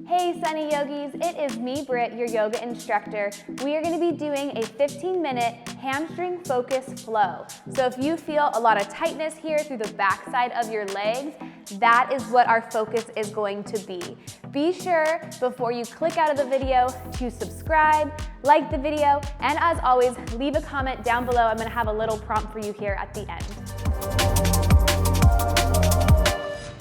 Hey Sunny Yogis, it is me, Britt, your yoga instructor. We are going to be doing a 15-minute hamstring focus flow. So if you feel a lot of tightness here through the backside of your legs, that is what our focus is going to be. Be sure before you click out of the video to subscribe, like the video, and as always, leave a comment down below. I'm going to have a little prompt for you here at the end.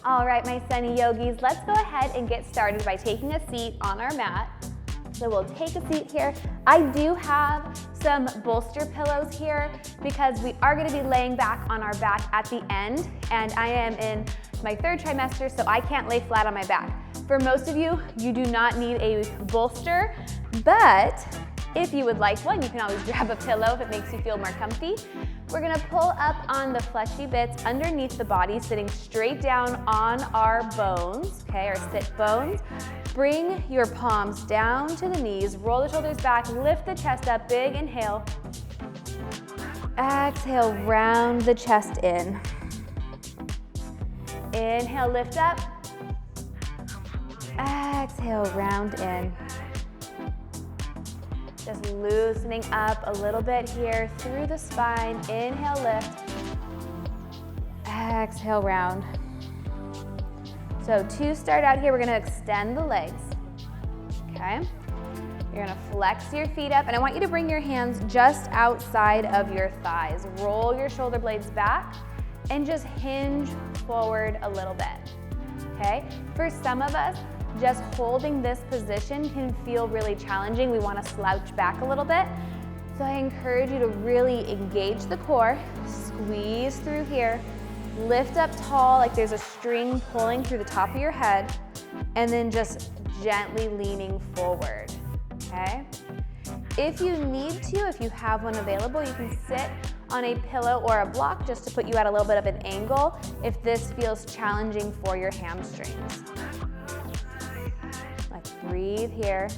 All right, my Sunny Yogis, let's go ahead and get started by taking a seat on our mat. So we'll take a seat here. I do have some bolster pillows here because we are going to be laying back on our back at the end, and I am in my third trimester, so I can't lay flat on my back. For most of you, you do not need a bolster, but if you would like one, you can always grab a pillow if it makes you feel more comfy. We're gonna pull up on the fleshy bits underneath the body, sitting straight down on our bones, okay, our sit bones. Bring your palms down to the knees, roll the shoulders back, lift the chest up, big inhale. Exhale, round the chest in. Inhale, lift up. Exhale, round in. Just loosening up a little bit here through the spine. Inhale, lift. Exhale, round. So to start out here, we're gonna extend the legs, okay? You're gonna flex your feet up, and I want you to bring your hands just outside of your thighs. Roll your shoulder blades back, and just hinge forward a little bit, okay? For some of us, just holding this position can feel really challenging. We want to slouch back a little bit. So I encourage you to really engage the core, squeeze through here, lift up tall like there's a string pulling through the top of your head, and then just gently leaning forward, okay? If you need to, if you have one available, you can sit on a pillow or a block just to put you at a little bit of an angle if this feels challenging for your hamstrings. Breathe here.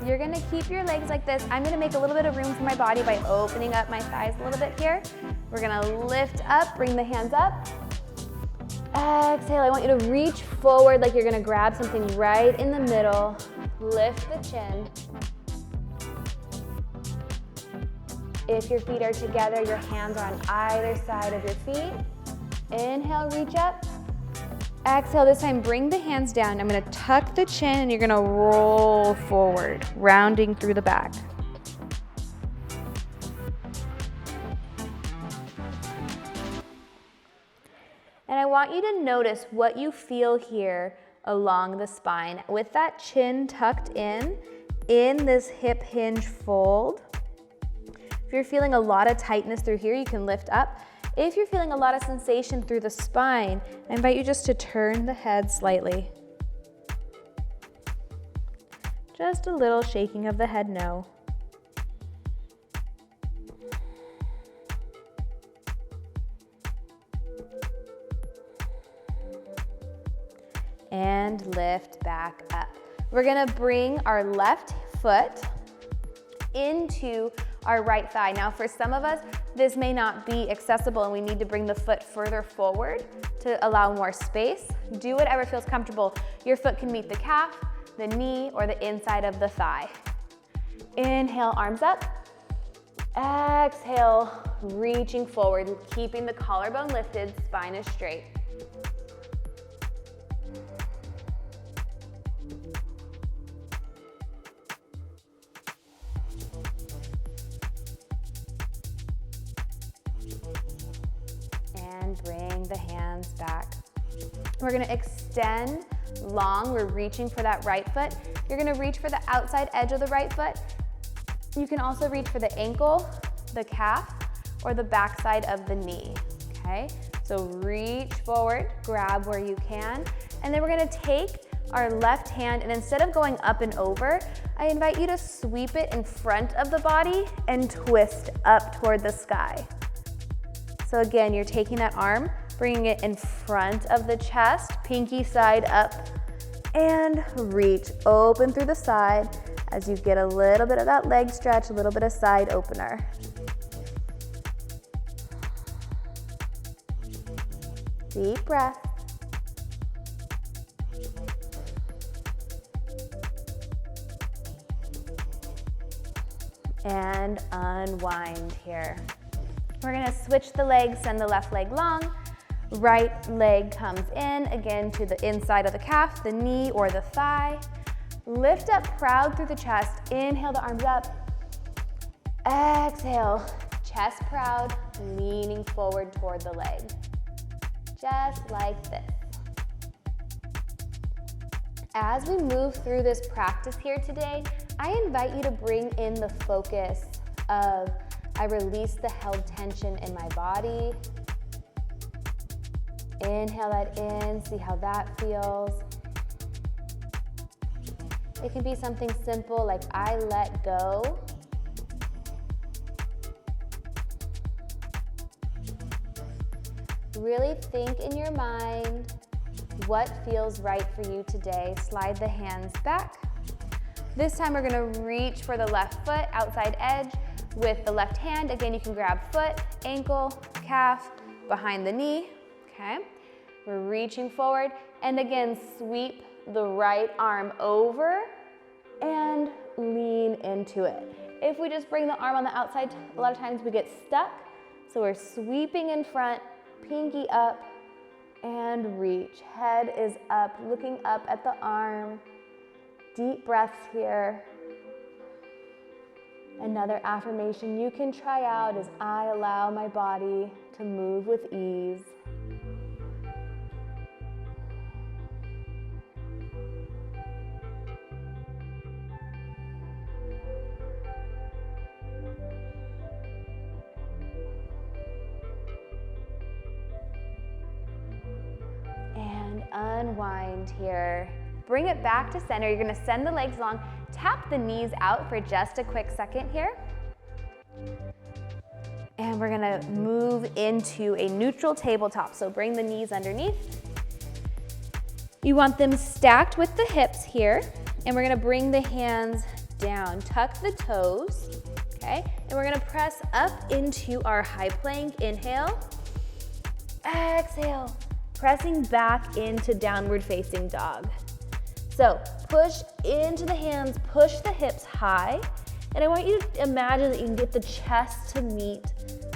You're gonna keep your legs like this. I'm gonna make a little bit of room for my body by opening up my thighs a little bit here. We're gonna lift up, bring the hands up. Exhale, I want you to reach forward like you're gonna grab something right in the middle. Lift the chin. If your feet are together, your hands are on either side of your feet. Inhale, reach up. Exhale, this time bring the hands down. I'm gonna tuck the chin and you're gonna roll forward, rounding through the back. And I want you to notice what you feel here along the spine. With that chin tucked in this hip hinge fold. If you're feeling a lot of tightness through here, you can lift up. If you're feeling a lot of sensation through the spine, I invite you just to turn the head slightly. Just a little shaking of the head, no. And lift back up. We're gonna bring our left foot into our right thigh. Now for some of us, this may not be accessible and we need to bring the foot further forward to allow more space. Do whatever feels comfortable. Your foot can meet the calf, the knee, or the inside of the thigh. Inhale, arms up. Exhale, reaching forward, keeping the collarbone lifted, spine is straight. Bring the hands back. We're gonna extend long. We're reaching for that right foot. You're gonna reach for the outside edge of the right foot. You can also reach for the ankle, the calf, or the backside of the knee, okay? So reach forward, grab where you can, and then we're gonna take our left hand, and instead of going up and over, I invite you to sweep it in front of the body and twist up toward the sky. So again, you're taking that arm, bringing it in front of the chest, pinky side up, and reach. Open through the side. as you get a little bit of that leg stretch, a little bit of side opener. Deep breath. And unwind here. We're gonna switch the legs, send the left leg long, right leg comes in, again to the inside of the calf, the knee or the thigh. Lift up proud through the chest, inhale the arms up, exhale, chest proud, leaning forward toward the leg. Just like this. As we move through this practice here today, I invite you to bring in the focus of I release the held tension in my body. Inhale that in, see how that feels. It can be something simple like I let go. Really think in your mind what feels right for you today. Slide the hands back. This time we're gonna reach for the left foot, outside edge with the left hand. Again, you can grab foot, ankle, calf, behind the knee, okay? We're reaching forward, and again, sweep the right arm over and lean into it. If we just bring the arm on the outside, a lot of times we get stuck. So we're sweeping in front, pinky up, and reach. Head is up, looking up at the arm. Deep breaths here. Another affirmation you can try out is I allow my body to move with ease. And unwind here. Bring it back to center. You're gonna send the legs long. Tap the knees out for just a quick second here. And we're gonna move into a neutral tabletop. So bring the knees underneath. You want them stacked with the hips here. And we're gonna bring the hands down. Tuck the toes, okay? And we're gonna press up into our high plank. Inhale, exhale. Pressing back into downward facing dog. So push into the hands, push the hips high, and I want you to imagine that you can get the chest to meet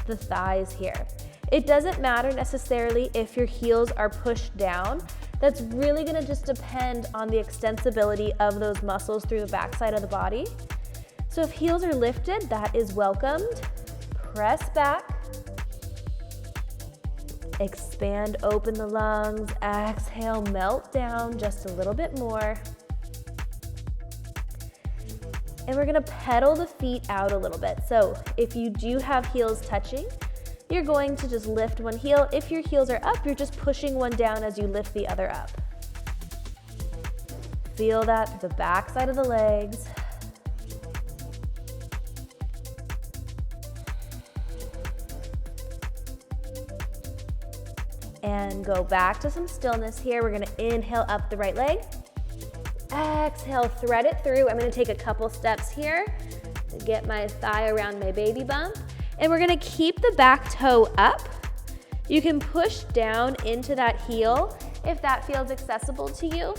the thighs here. It doesn't matter necessarily if your heels are pushed down. That's really gonna just depend on the extensibility of those muscles through the backside of the body. So if heels are lifted, that is welcomed. Press back. Expand, open the lungs, exhale, melt down just a little bit more. And we're gonna pedal the feet out a little bit. So if you do have heels touching, you're going to just lift one heel. If your heels are up, you're just pushing one down as you lift the other up. Feel that through the back side of the legs. And go back to some stillness here. We're gonna inhale up the right leg. Exhale, thread it through. I'm gonna take a couple steps here to get my thigh around my baby bump. And we're gonna keep the back toe up. You can push down into that heel if that feels accessible to you.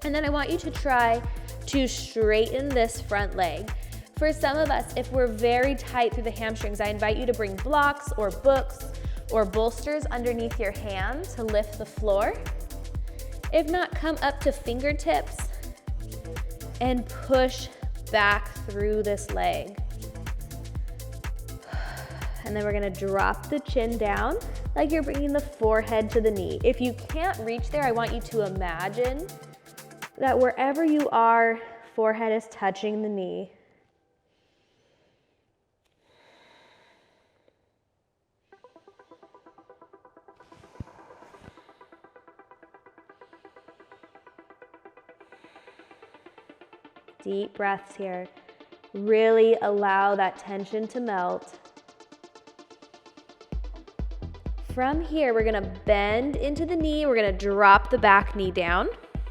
And then I want you to try to straighten this front leg. For some of us, if we're very tight through the hamstrings, I invite you to bring blocks or books or bolsters underneath your hands to lift the floor. If not, come up to fingertips and push back through this leg. And then we're gonna drop the chin down like you're bringing the forehead to the knee. If you can't reach there, I want you to imagine that wherever you are, forehead is touching the knee. Deep breaths here. Really allow that tension to melt. From here, we're gonna bend into the knee. We're gonna drop the back knee down.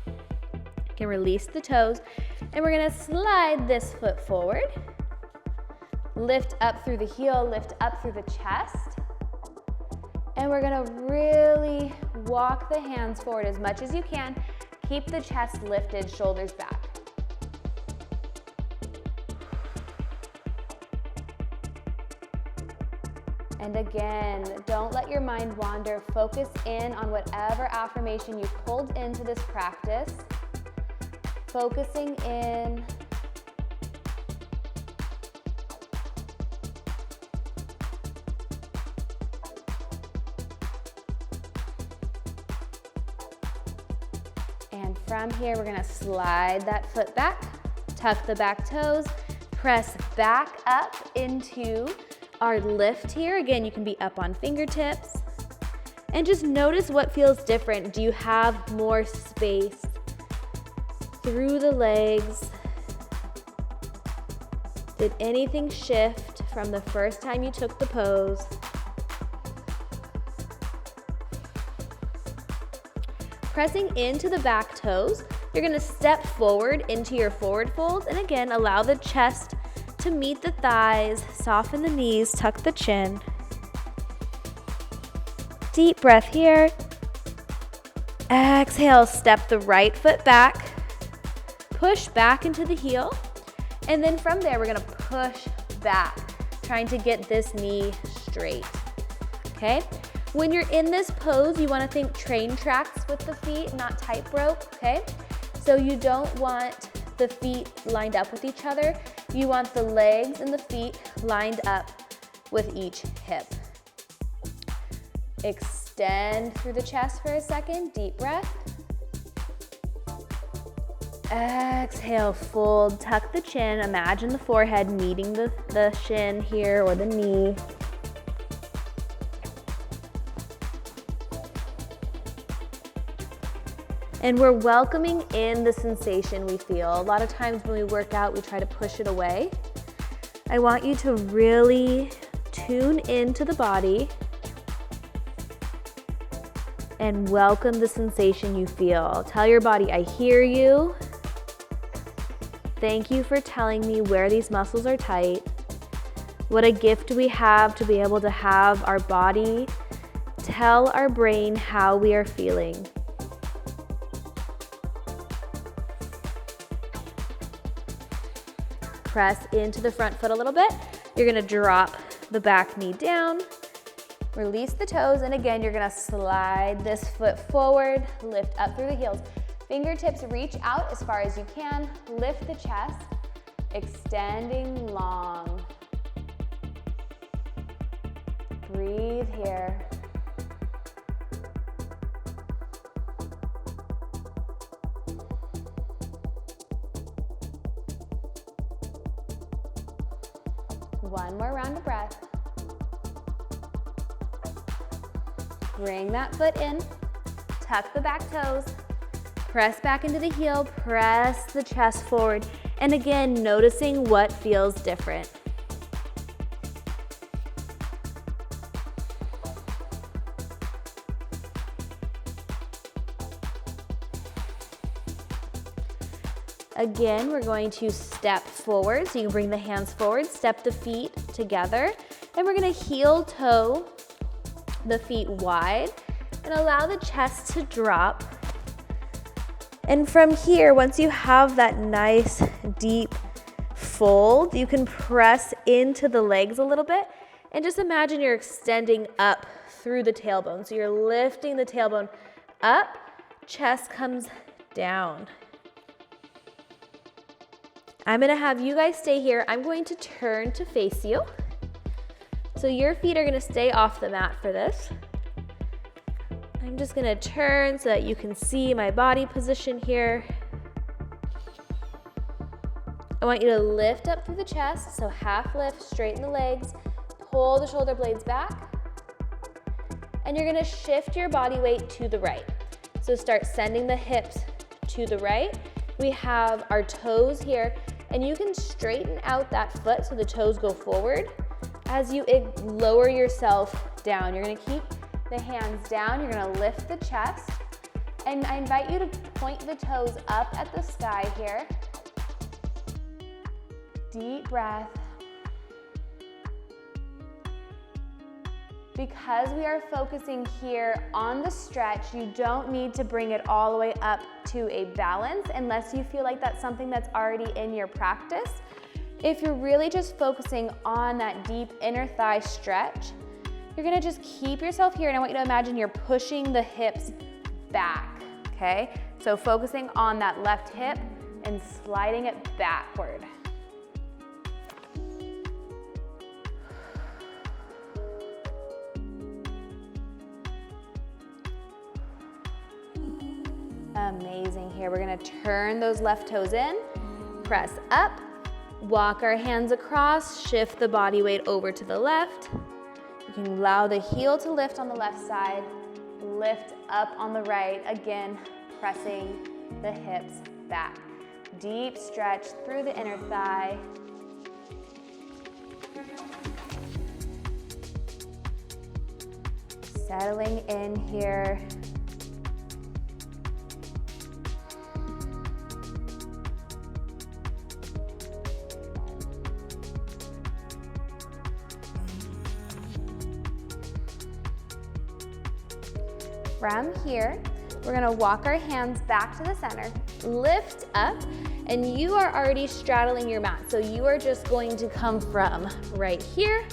You can release the toes. And we're gonna slide this foot forward. Lift up through the heel, lift up through the chest. And we're gonna really walk the hands forward as much as you can. Keep the chest lifted, shoulders back. And again, don't let your mind wander. Focus in on whatever affirmation you pulled into this practice. Focusing in. And from here, we're gonna slide that foot back, tuck the back toes, press back up into our lift here. Again, you can be up on fingertips. And just notice what feels different. Do you have more space through the legs? Did anything shift from the first time you took the pose? Pressing into the back toes, you're gonna step forward into your forward fold, and again, allow the chest to meet the thighs, soften the knees, tuck the chin. Deep breath here. Exhale, step the right foot back, push back into the heel, and then from there, we're gonna push back, trying to get this knee straight, okay? When you're in this pose, you wanna think train tracks with the feet, not tightrope, okay? So you don't want the feet lined up with each other. You want the legs and the feet lined up with each hip. Extend through the chest for a second, deep breath. Exhale, fold, tuck the chin. Imagine the forehead meeting the shin here or the knee. And we're welcoming in the sensation we feel. A lot of times when we work out, we try to push it away. I want you to really tune into the body and welcome the sensation you feel. Tell your body, I hear you. Thank you for telling me where these muscles are tight. What a gift we have to be able to have our body tell our brain how we are feeling. Press into the front foot a little bit. You're gonna drop the back knee down, release the toes, and again, you're gonna slide this foot forward, lift up through the heels. Fingertips reach out as far as you can, lift the chest, extending long. Breathe here. One more round of breath. Bring that foot in, tuck the back toes, press back into the heel, press the chest forward, and again, noticing what feels different. Again, we're going to step forward, so you can bring the hands forward, step the feet together, and we're gonna heel toe the feet wide and allow the chest to drop. And from here, once you have that nice deep fold, you can press into the legs a little bit and just imagine you're extending up through the tailbone. So you're lifting the tailbone up, chest comes down. I'm gonna have you guys stay here. I'm going to turn to face you. So your feet are gonna stay off the mat for this. I'm just gonna turn so that you can see my body position here. I want you to lift up through the chest, so half lift, straighten the legs, pull the shoulder blades back, and you're gonna shift your body weight to the right. So start sending the hips to the right. We have our toes here, and you can straighten out that foot so the toes go forward. As you lower yourself down, you're gonna keep the hands down, you're gonna lift the chest, and I invite you to point the toes up at the sky here. Deep breath. Because we are focusing here on the stretch, you don't need to bring it all the way up to a balance unless you feel like that's something that's already in your practice. If you're really just focusing on that deep inner thigh stretch, you're gonna just keep yourself here, and I want you to imagine you're pushing the hips back, okay? So focusing on that left hip and sliding it backward. Amazing. Here, we're gonna turn those left toes in, press up, walk our hands across, shift the body weight over to the left. You can allow the heel to lift on the left side, lift up on the right, again, pressing the hips back. Deep stretch through the inner thigh. Settling in here. From here, we're gonna walk our hands back to the center, lift up, and you are already straddling your mat. So you are just going to come from right here,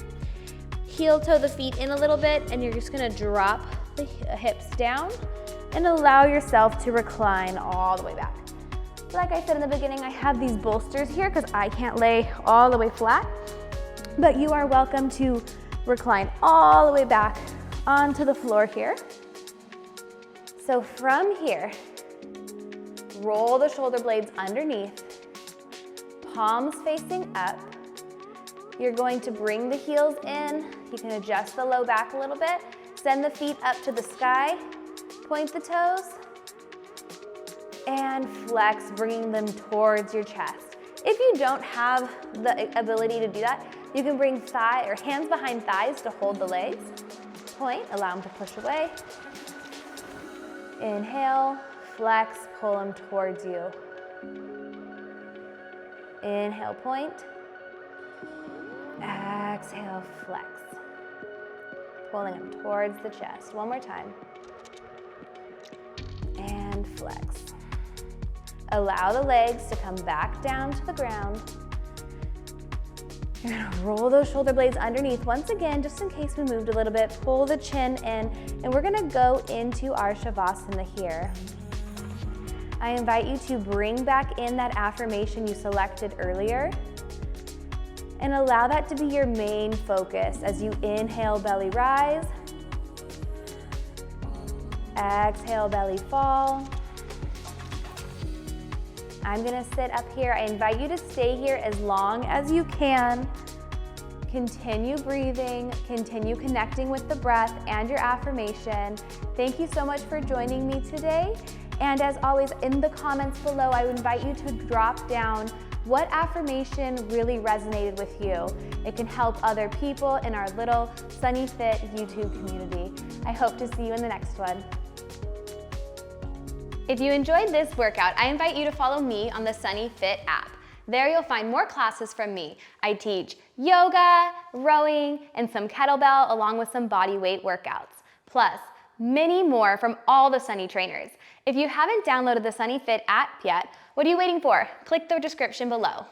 heel toe the feet in a little bit, and you're just gonna drop the hips down and allow yourself to recline all the way back. Like I said in the beginning, I have these bolsters here because I can't lay all the way flat, but you are welcome to recline all the way back onto the floor here. So from here, roll the shoulder blades underneath, palms facing up. You're going to bring the heels in. You can adjust the low back a little bit. Send the feet up to the sky, point the toes, and flex, bringing them towards your chest. If you don't have the ability to do that, you can bring hands behind thighs to hold the legs. Point, allow them to push away. Inhale, flex, pull them towards you. Inhale, point. Exhale, flex. Pulling them towards the chest. One more time. And flex. Allow the legs to come back down to the ground. You're gonna roll those shoulder blades underneath. Once again, just in case we moved a little bit, pull the chin in, and we're gonna go into our Shavasana here. I invite you to bring back in that affirmation you selected earlier and allow that to be your main focus as you inhale, belly rise. Exhale, belly fall. I'm gonna sit up here. I invite you to stay here as long as you can. Continue breathing, continue connecting with the breath and your affirmation. Thank you so much for joining me today. And as always, in the comments below, I would invite you to drop down what affirmation really resonated with you. It can help other people in our little Sunny Fit YouTube community. I hope to see you in the next one. If you enjoyed this workout, I invite you to follow me on the Sunny Fit app. There you'll find more classes from me. I teach yoga, rowing, and some kettlebell along with some body weight workouts. Plus, many more from all the Sunny trainers. If you haven't downloaded the Sunny Fit app yet, what are you waiting for? Click the description below.